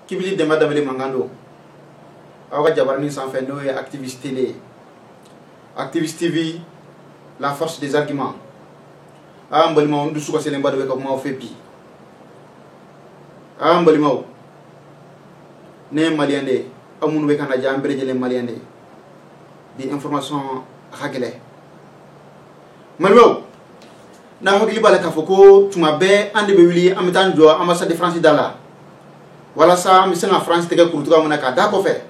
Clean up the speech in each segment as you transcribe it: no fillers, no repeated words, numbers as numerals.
Kibili Demba Dabele Mangando awa jabarni sans fait no activiste télé activiste TV la force des arguments ambalima on du suka selemba de ko ma fepi ambalima ne maliande amunu be kana jambere jele maliande di information ragele malmo na hokli bala ka foko tuma be ande be wili amitan jo ambassade de France dala wala sa mi sena France tege kurtuga mona ka da ko fe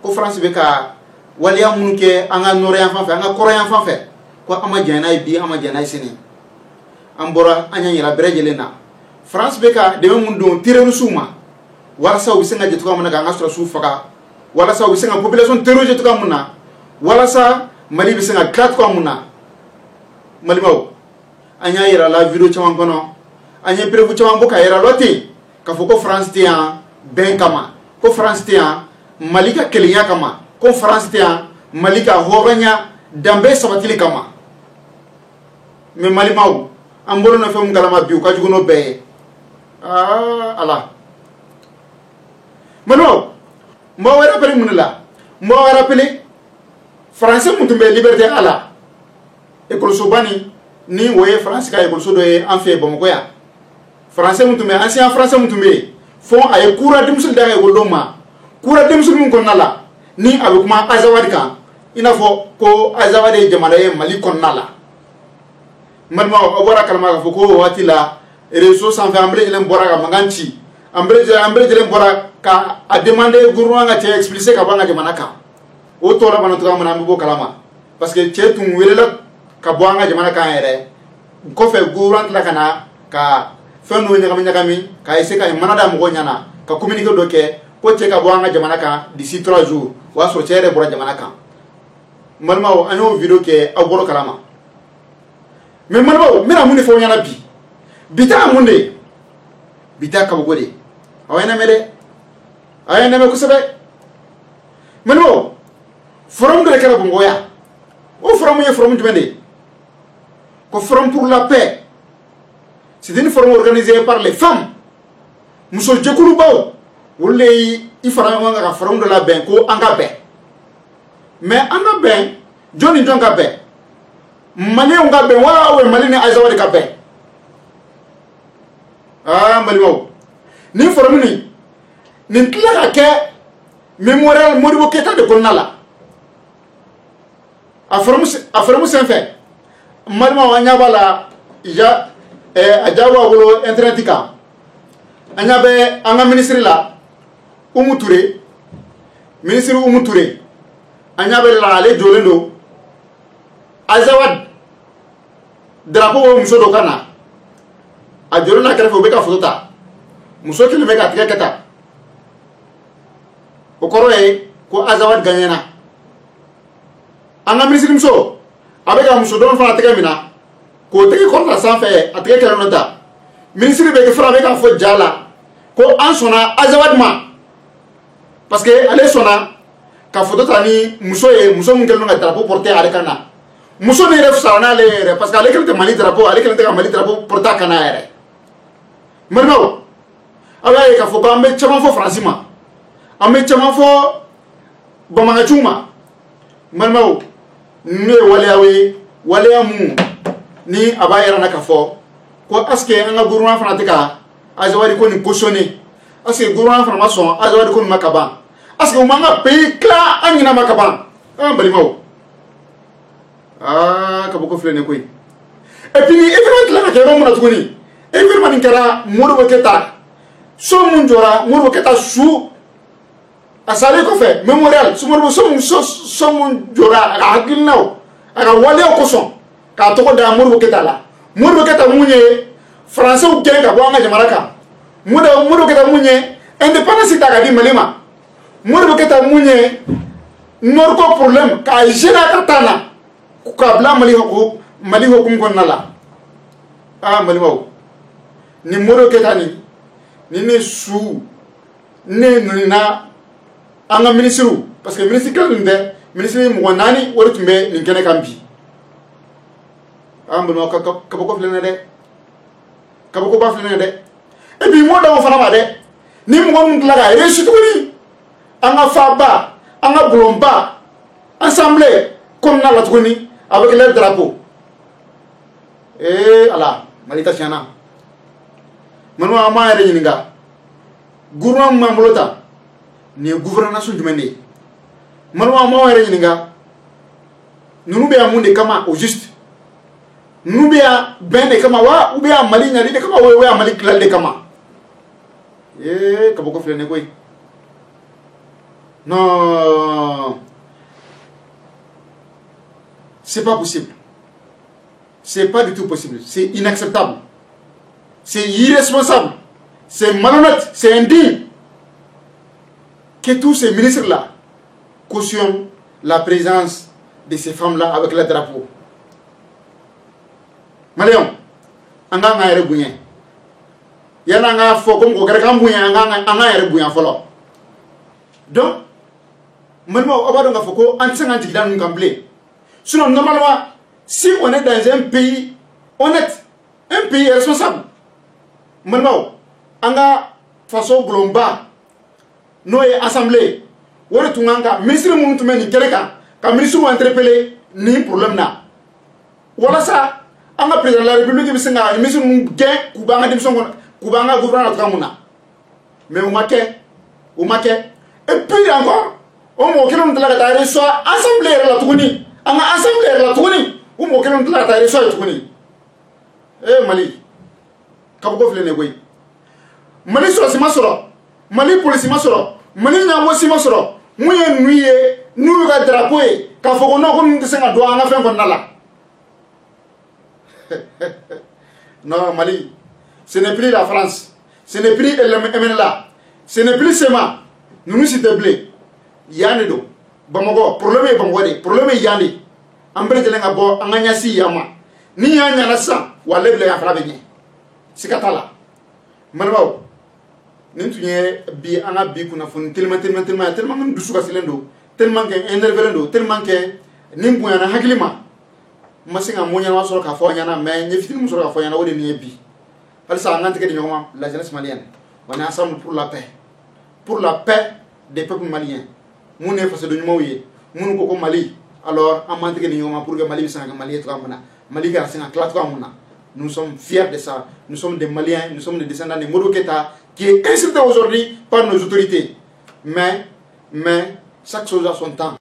ko France be ka waliya munu ke anga nore en fan fe anga koro en fan fe ko ama jana bi ama jana sini ambora anya yira berejele na France be ka de mun don tireru suma wala sa wi senga jetuga mona ka ngastra su faka wala sa wi senga population terrorisé tuga mona wala sa mali bi senga klat ko mona mali maw anya yira la video chama kono anya prevu chama boka yira loti ka foko France tian ben kama ko France tian malika keliya kama ko France tian malika hoganya dambe sabatili kama me mali maw ambolo na fem galama biu ka jugono be ala mano mo wara pele munala mo wara pele français mutumbe liberté ala école sobani ni woye France ka école sodo e en fait bon koya français mutumbe ancien français mutumbe fon ay coura dimsul da école doma coura dimsul mun konnala ni abe kuma azawadi kan ina fo ko azawadi jamana e mali konnala malma obora kalma fo ko watila réseau sans fait ambre jelen bora ga manganci ambre jelen bora ka a demander gouvernement nga te expliquer ka banga jamana kan o to la bana to amana mbo kalama parce que tietum welela ka banga jamana kan ere ko fe gouvernement la kana ka fenno nyagami ka ese ka manada mo nyana ka communiquer do ke ko te ka banga jamana kan d'ici 3 jours wa so tere bora jamana kan malma o ano video ke aboro kalama mais malma o mena muni fo nyana bi bita munde bita ka bogode awena mede ayana me kusabe malma forum de kala bongoya o forum ye forum jumende ko forum pour la paix. C'est une forum organisée par les femmes. Muso jekulu baw wolle i fara nga forum de la ben ko anga be mais anga ben joni jonga be mali nga be wa we mali ne azawadi ka be mali wo ni forum ni tla ka mémorial Modibo Keita de Konnala a forum sen fait malma wanya bala ya ajawa wolo internet ka anya be anga ministre la Oumou Touré ministre Oumou Touré anya be la ale jolendo azawad drapeau muso do kana a jolena kala fo be ka fotota muso kile be ka tiketa o koro e ko azawad ganyena anga ministre muso abega muso don fa tegamina ko tege korta sanfɛ a tege kɛlɛ nɔta ministre bɛ kɛ fara bɛ ka fɔ jala ko an sɔnna azawad ma parce que ale sɔnna ka photo ta ni muso ye muso mun kɛlen ka drapeau porter ale kan na muso ni yɛrɛ fisara n'ale yɛrɛ parce que ale kɛlen tɛ mali drapeau ale kɛlen tɛ ka mali drapeau porter a kan na yɛrɛ marimaw aw y'a ye k'a fɔ ko an bɛ caman fɔ faransi ma an bɛ caman fɔ bamananciw ma marimaw n'o ye waleyaw ye waleya mun ni aba yara na kafo ko aske anga gouvernement fana tika azawadi ko ni cautionner aske gouvernement fana mason azawadi ko makaba aske o manga pays cla angina makaba balimaw kaboko flene koy et puis événement la ka ro mona tuguni événement ni kara Modibo Keita so mun jora Modibo Keita su asale ko fe mémorial su Modibo so mun jora hakilnaw aga wale ko son ka toko da Modibo Keita la Modibo Keita munye français ou kele ka bo anga jamana ka Modibo Keita munye indépendance ta ga di malima Modibo Keita munye norko problème ka jena ka tana ka bla mali ho kum konnala malima ni Modibo Keita ni ne su ne na anga ministre parce que ministre kalunde ministre mo nani wori tumbe ni kene kambi ambuno kaboko flene de kaboko ba flene de et puis mo da mo fana ba de ni mɔgɔ min tila ka réussir tuguni an ka faba an ka bulonba assemblée kɔnɔna la tuguni avec les drapeaux ala Mali ta tiɲɛna manu an b'an yɛrɛ ɲininka gouvernement min b'an bolo ta nin ye gouvernance jumɛn de ye manu an b'an yɛrɛ ɲininka ninnu bɛ yan mun de kama au juste ninnu bɛ yan bɛn de kama wa ou bien Mali ɲali de kama ou bien Mali tilali de kama kabako filɛ nin koyi non c'est pas possible. C'est pas du tout possible. C'est inacceptable. C'est irresponsable. C'est malhonnête. C'est indigne que tous ces ministres-là cautionnent la présence de ces femmes-là avec le drapeau. Malion, on a un rebouillant. Il y a un faux comme on a un rebouillant follow. Donc, maintenant, on va donc faire quoi? On s'en a dit dans une gamblée. Sinon, normalement, si on est dans un pays honnête, un pays responsable, maintenant, on a façon globale, nous assemblée, on est tout le monde, ministre de l'Union, quand le ministre interpellé, ni problème là. Voilà ça, on a président de la République, le ministre de l'Union, Koubanga démission, Koubanga gouverneur de Kamuna. Mais on m'a et puis encore, on m'a dit que la soit assemblée la Touni. On a assemblée la Touni. On m'a dit que la soit Touni. Mali. Kaboko flene goy. Mali sur si masoro. Mali police masoro. Mali na mo si masoro. Muye nuye, nuye ga drapeau e. Ka foko no ko ngi senga do anga fen ko nala. Non Mali, ce n'est plus la France. Ce n'est plus MNLA. Ce n'est plus SEMA. Nous nous s'il te plaît. Yane do. Bamako, problème est Bamako. Problème est Yane. Ambre de l'engabo, anganyasi yama. Ni yanya na sa, wale ble ya fala benye. Sikatala. Manao. Nintunye bi anga bi kuna fun tellement ngam dusuka silendo. Tellement que énervelendo, tellement que nimbu yana hakilima. Masinga monya na wasoro ka fo nyana mais nyefiti musoro ka fo nyana wode ni bi. Alsa ngante ke nyoma la jeunesse malienne. On est ensemble pour la paix. Pour la paix des peuples maliens. Nous sommes face de nous Mali. Alors, on m'a dit que pour que Mali soit Mali Mali nous sommes fiers de ça. Nous sommes des Maliens, nous sommes des descendants de Moro Keïta qui est insulté aujourd'hui par nos autorités. Mais chaque chose a son temps.